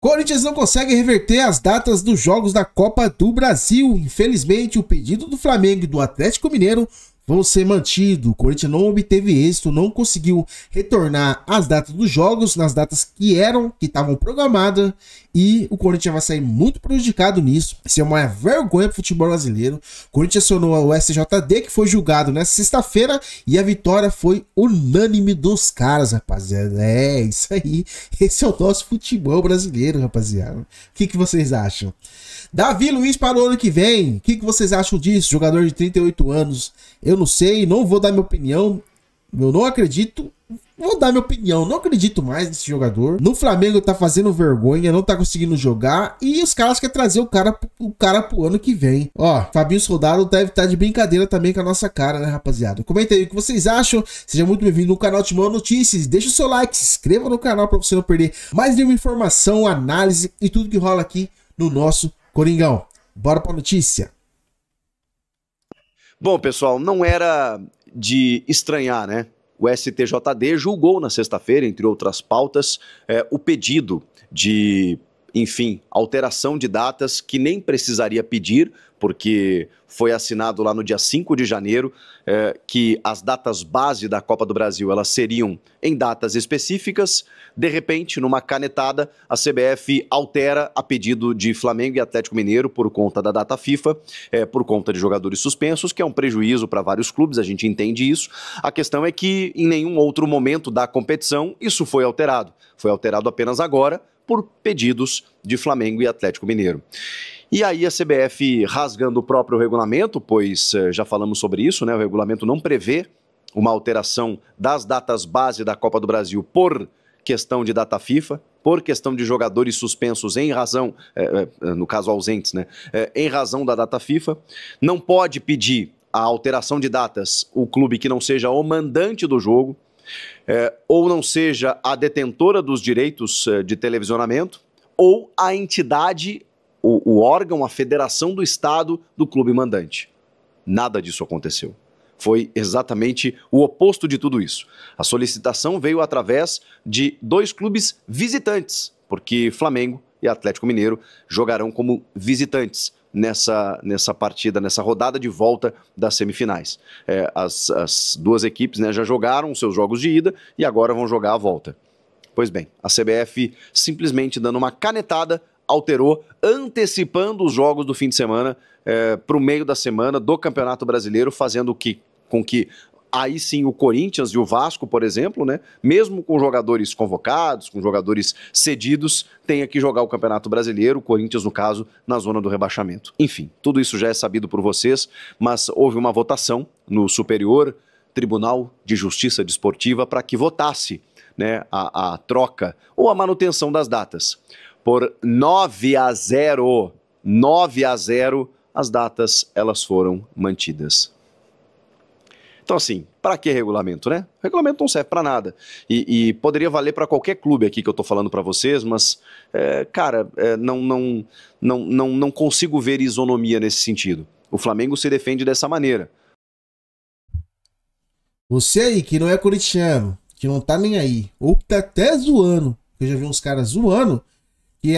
Corinthians não consegue reverter as datas dos jogos da Copa do Brasil. Infelizmente, o pedido do Flamengo e do Atlético Mineiro vão ser mantidos. O Corinthians não obteve êxito, não conseguiu retornar as datas dos jogos nas datas que estavam programadas, e o Corinthians vai sair muito prejudicado nisso. Isso é uma vergonha para o futebol brasileiro. O Corinthians acionou o SJD, que foi julgado nessa sexta-feira, e a vitória foi unânime dos caras, rapaziada. É isso aí. Esse é o nosso futebol brasileiro, rapaziada. O que vocês acham? Davi Luiz para o ano que vem. O que vocês acham disso? Jogador de 38 anos. Eu não sei, não vou dar minha opinião. Eu não acredito. Vou dar minha opinião. Não acredito mais nesse jogador. No Flamengo tá fazendo vergonha, não tá conseguindo jogar. E os caras querem trazer o cara pro ano que vem. Ó, Fabinho Soldado deve estar de brincadeira também com a nossa cara, né, rapaziada? Comenta aí o que vocês acham. Seja muito bem-vindo no canal Timão Notícias. Deixa o seu like, se inscreva no canal para você não perder mais nenhuma informação, análise e tudo que rola aqui no nosso Coringão. Bora pra notícia. Bom, pessoal, não era de estranhar, né? O STJD julgou na sexta-feira, entre outras pautas, o pedido de, enfim, alteração de datas que nem precisaria pedir, porque foi assinado lá no dia 5 de janeiro, que as datas base da Copa do Brasil elas seriam em datas específicas. De repente, numa canetada, a CBF altera a pedido de Flamengo e Atlético Mineiro por conta da data FIFA, por conta de jogadores suspensos, que é um prejuízo para vários clubes, a gente entende isso. A questão é que em nenhum outro momento da competição isso foi alterado. Foi alterado apenas agora por pedidos de Flamengo e Atlético Mineiro. E aí a CBF rasgando o próprio regulamento, pois já falamos sobre isso, né? O regulamento não prevê uma alteração das datas base da Copa do Brasil por questão de data FIFA, por questão de jogadores suspensos em razão, no caso ausentes, né? Em razão da data FIFA. Não pode pedir a alteração de datas o clube que não seja o mandante do jogo, ou não seja a detentora dos direitos de televisionamento, ou a entidade, o órgão, a federação do estado do clube mandante. Nada disso aconteceu. Foi exatamente o oposto de tudo isso. A solicitação veio através de dois clubes visitantes, porque Flamengo e Atlético Mineiro jogarão como visitantes nessa partida, nessa rodada de volta das semifinais. As duas equipes, né, já jogaram os seus jogos de ida e agora vão jogar a volta. Pois bem, a CBF simplesmente dando uma canetada, alterou, antecipando os jogos do fim de semana para o meio da semana do Campeonato Brasileiro, fazendo com que aí sim o Corinthians e o Vasco, por exemplo, né, mesmo com jogadores convocados, com jogadores cedidos, tenha que jogar o Campeonato Brasileiro, o Corinthians, no caso, na zona do rebaixamento. Enfim, tudo isso já é sabido por vocês, mas houve uma votação no Superior Tribunal de Justiça Desportiva para que votasse, né, a troca ou a manutenção das datas. Por 9-0, as datas elas foram mantidas. Então, assim, para que regulamento, né? O regulamento não serve para nada. E poderia valer para qualquer clube aqui que eu estou falando para vocês, mas, cara, não consigo ver isonomia nesse sentido. O Flamengo se defende dessa maneira. Você aí que não é corintiano, que não tá nem aí, ou que tá até zoando, eu já vi uns caras zoando, que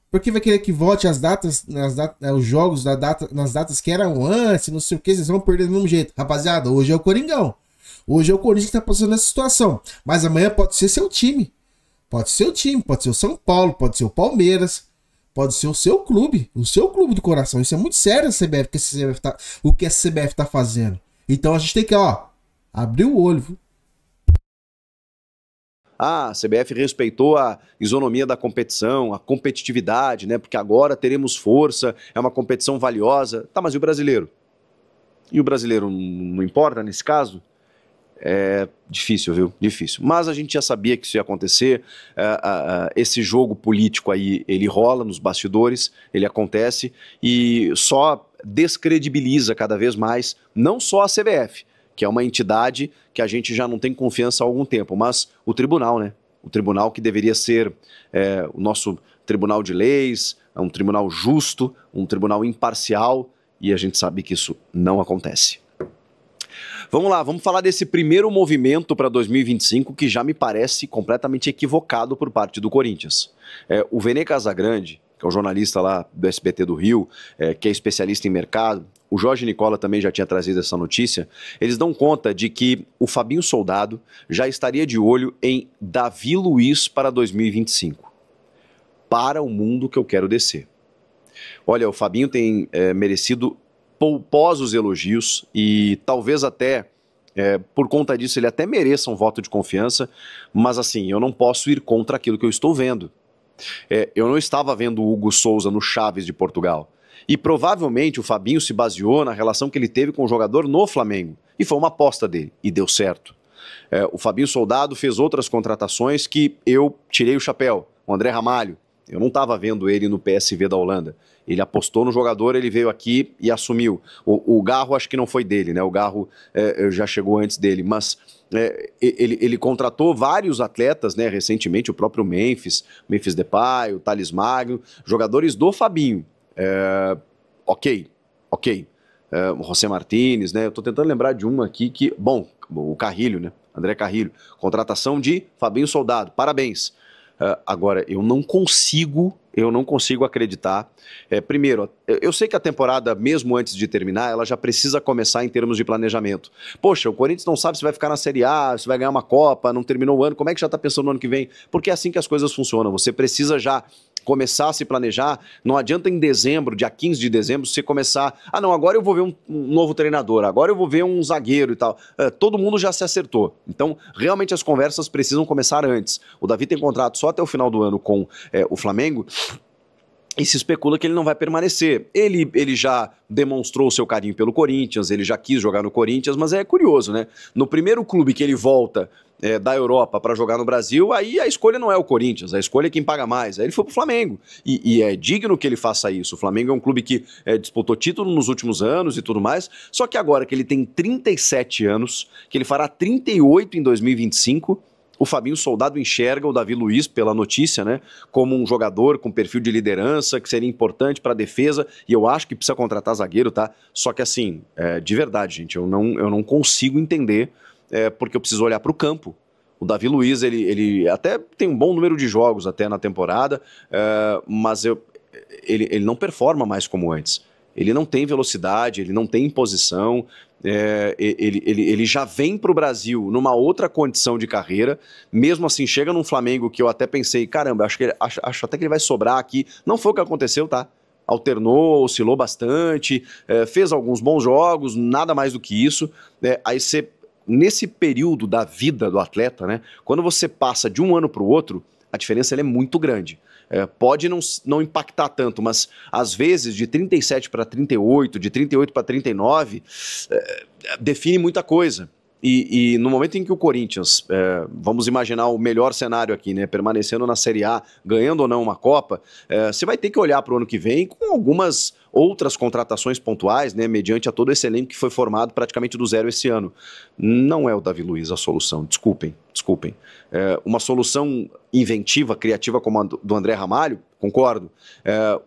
porque vai querer que volte as datas, os jogos nas datas que eram antes, não sei o que, vocês vão perder do mesmo jeito. Rapaziada, hoje é o Coringão. Hoje é o Corinthians que tá passando nessa situação. Mas amanhã pode ser seu time. Pode ser o time, pode ser o São Paulo, pode ser o Palmeiras, pode ser o seu clube do coração. Isso é muito sério o que a CBF tá fazendo. Então a gente tem que, abrir o olho, viu? A CBF respeitou a isonomia da competição, a competitividade, né? Porque agora teremos força, é uma competição valiosa. Tá, mas e o brasileiro? E o brasileiro não importa nesse caso? É difícil, viu? Difícil. Mas a gente já sabia que isso ia acontecer. Esse jogo político aí, ele rola nos bastidores, ele acontece e só descredibiliza cada vez mais, não só a CBF, que é uma entidade que a gente já não tem confiança há algum tempo, mas o tribunal, né? O tribunal que deveria ser o nosso tribunal de leis, um tribunal justo, um tribunal imparcial, e a gente sabe que isso não acontece. Vamos lá, vamos falar desse primeiro movimento para 2025 que já me parece completamente equivocado por parte do Corinthians. O Vene Casagrande, que é um jornalista lá do SBT do Rio, que é especialista em mercado, o Jorge Nicola também já tinha trazido essa notícia, eles dão conta de que o Fabinho Soldado já estaria de olho em Davi Luiz para 2025. Para o mundo que eu quero descer. Olha, o Fabinho tem merecido pouposos elogios e talvez até, por conta disso, ele até mereça um voto de confiança, mas assim, eu não posso ir contra aquilo que eu estou vendo. Eu não estava vendo o Hugo Souza no Chaves de Portugal. E provavelmente o Fabinho se baseou na relação que ele teve com o jogador no Flamengo. E foi uma aposta dele, e deu certo. O Fabinho Soldado fez outras contratações que eu tirei o chapéu. O André Ramalho, eu não estava vendo ele no PSV da Holanda. Ele apostou no jogador, ele veio aqui e assumiu. O Garro acho que não foi dele, né? O Garro já chegou antes dele, mas ele contratou vários atletas, né? Recentemente, o próprio Memphis Depay, o Thales Magno, jogadores do Fabinho. Ok. O José Martínez, né? Eu tô tentando lembrar de um aqui que... Bom, o Carrilho, né? André Carrilho. Contratação de Fabinho Soldado. Parabéns. Agora, eu não consigo acreditar. Primeiro, eu sei que a temporada, mesmo antes de terminar, ela já precisa começar em termos de planejamento. Poxa, o Corinthians não sabe se vai ficar na Série A, se vai ganhar uma Copa, não terminou o ano, como é que já está pensando no ano que vem? Porque é assim que as coisas funcionam, você precisa já começar a se planejar. Não adianta em dezembro, dia 15 de dezembro, você começar, não, agora eu vou ver um novo treinador, agora eu vou ver um zagueiro e tal. Todo mundo já se acertou. Então, realmente as conversas precisam começar antes. O Davi tem contrato só até o final do ano com o Flamengo, e se especula que ele não vai permanecer. Ele já demonstrou o seu carinho pelo Corinthians, ele já quis jogar no Corinthians, mas é curioso, né? No primeiro clube que ele volta da Europa para jogar no Brasil, aí a escolha não é o Corinthians, a escolha é quem paga mais. Aí ele foi pro Flamengo. E é digno que ele faça isso. O Flamengo é um clube que disputou título nos últimos anos e tudo mais, só que agora que ele tem 37 anos, que ele fará 38 em 2025, o Fabinho Soldado enxerga o Davi Luiz, pela notícia, né, como um jogador com perfil de liderança, que seria importante para a defesa, e eu acho que precisa contratar zagueiro, tá? Só que assim, de verdade, gente, eu não consigo entender, porque eu preciso olhar para o campo. O Davi Luiz, ele até tem um bom número de jogos até na temporada, mas ele não performa mais como antes. Ele não tem velocidade, ele não tem imposição, ele já vem para o Brasil numa outra condição de carreira, mesmo assim chega num Flamengo que eu até pensei, caramba, acho até que ele vai sobrar aqui. Não foi o que aconteceu, tá? Alternou, oscilou bastante, fez alguns bons jogos, nada mais do que isso. Aí você, nesse período da vida do atleta, né, quando você passa de um ano para o outro, a diferença é muito grande. Pode não impactar tanto, mas às vezes de 37 para 38, de 38 para 39, define muita coisa. E no momento em que o Corinthians, vamos imaginar o melhor cenário aqui, né, permanecendo na Série A, ganhando ou não uma Copa, você vai ter que olhar para o ano que vem com algumas outras contratações pontuais, né, mediante a todo esse elenco que foi formado praticamente do zero esse ano. Não é o Davi Luiz a solução, desculpem. Uma solução inventiva, criativa como a do André Ramalho, concordo.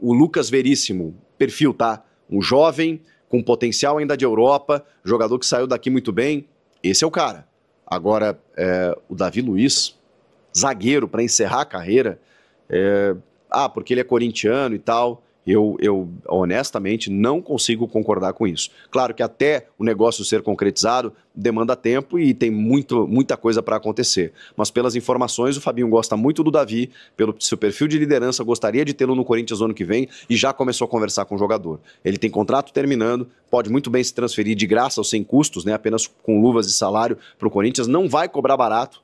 O Lucas Veríssimo, perfil, tá? Um jovem com potencial ainda de Europa, jogador que saiu daqui muito bem, esse é o cara. Agora, o Davi Luiz, zagueiro para encerrar a carreira, porque ele é corintiano e tal, eu honestamente não consigo concordar com isso. Claro que até o negócio ser concretizado demanda tempo e tem muita coisa para acontecer. Mas pelas informações, o Fabinho gosta muito do Davi, pelo seu perfil de liderança, gostaria de tê-lo no Corinthians no ano que vem e já começou a conversar com o jogador. Ele tem contrato terminando, pode muito bem se transferir de graça ou sem custos, né, apenas com luvas de salário para o Corinthians. Não vai cobrar barato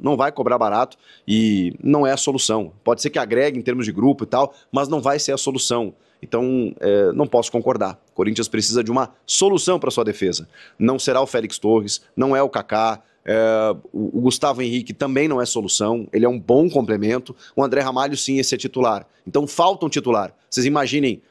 e não é a solução. Pode ser que agregue em termos de grupo e tal, mas não vai ser a solução. Então, não posso concordar. O Corinthians precisa de uma solução para sua defesa. Não será o Félix Torres, não é o Kaká, o Gustavo Henrique também não é solução, ele é um bom complemento. O André Ramalho, sim, esse é titular. Então, falta um titular. Vocês imaginem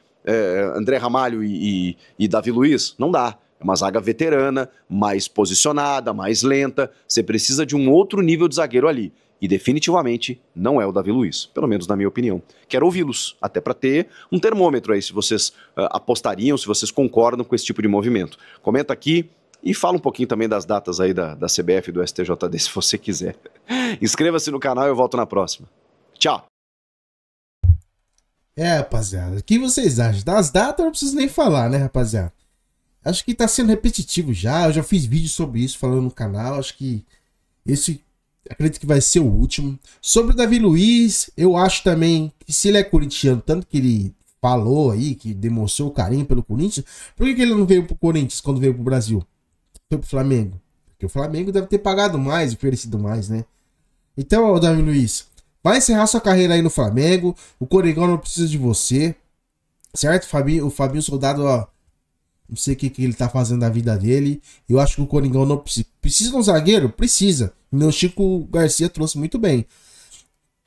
André Ramalho e Davi Luiz? Não dá. É uma zaga veterana, mais posicionada, mais lenta. Você precisa de um outro nível de zagueiro ali. E definitivamente não é o Davi Luiz, pelo menos na minha opinião. Quero ouvi-los, até para ter um termômetro aí, se vocês apostariam, se vocês concordam com esse tipo de movimento. Comenta aqui E fala um pouquinho também das datas aí da CBF e do STJD, se você quiser. Inscreva-se no canal e eu volto na próxima. Tchau! Rapaziada, o que vocês acham? Das datas eu não preciso nem falar, né, rapaziada? Acho que tá sendo repetitivo já, eu já fiz vídeo sobre isso falando no canal, acho que esse, acredito que vai ser o último. Sobre o Davi Luiz, eu acho também que se ele é corintiano, tanto que ele falou aí, que demonstrou carinho pelo Corinthians, por que ele não veio pro Corinthians quando veio pro Brasil? Foi pro Flamengo? Porque o Flamengo deve ter pagado mais, oferecido mais, né? Então, ó, Davi Luiz, vai encerrar sua carreira aí no Flamengo, o Coringão não precisa de você, certo? O Fabinho Soldado, ó, não sei o que ele tá fazendo da vida dele. Eu acho que o Coringão não precisa. Precisa de um zagueiro? Precisa. E o Chico Garcia trouxe muito bem.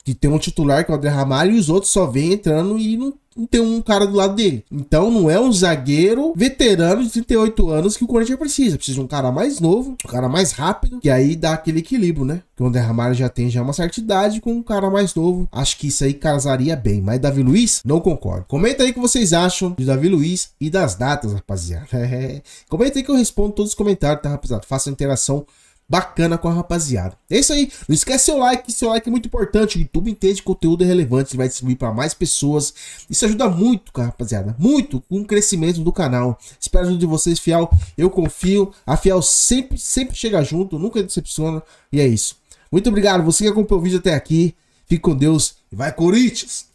Que tem um titular que é o André Ramalho e os outros só vêm entrando e não tem um cara do lado dele. Então não é um zagueiro veterano de 38 anos que o Corinthians precisa. Precisa de um cara mais novo, um cara mais rápido, que aí dá aquele equilíbrio, né? Que o André Ramalho já tem uma certa idade com um cara mais novo. Acho que isso aí casaria bem. Mas Davi Luiz, não concordo. Comenta aí o que vocês acham de Davi Luiz e das datas, rapaziada. Comenta aí que eu respondo todos os comentários, tá, rapaziada? Faça interação bacana com a rapaziada. É isso aí. Não esquece seu like é muito importante. O YouTube entende que o conteúdo é relevante, vai servir para mais pessoas. Isso ajuda muito, rapaziada. Muito com o crescimento do canal. Espero a ajuda de vocês, Fiel. Eu confio. A Fiel sempre chega junto, nunca decepciona. E é isso. Muito obrigado. Você que acompanhou o vídeo até aqui. Fique com Deus e vai, Corinthians!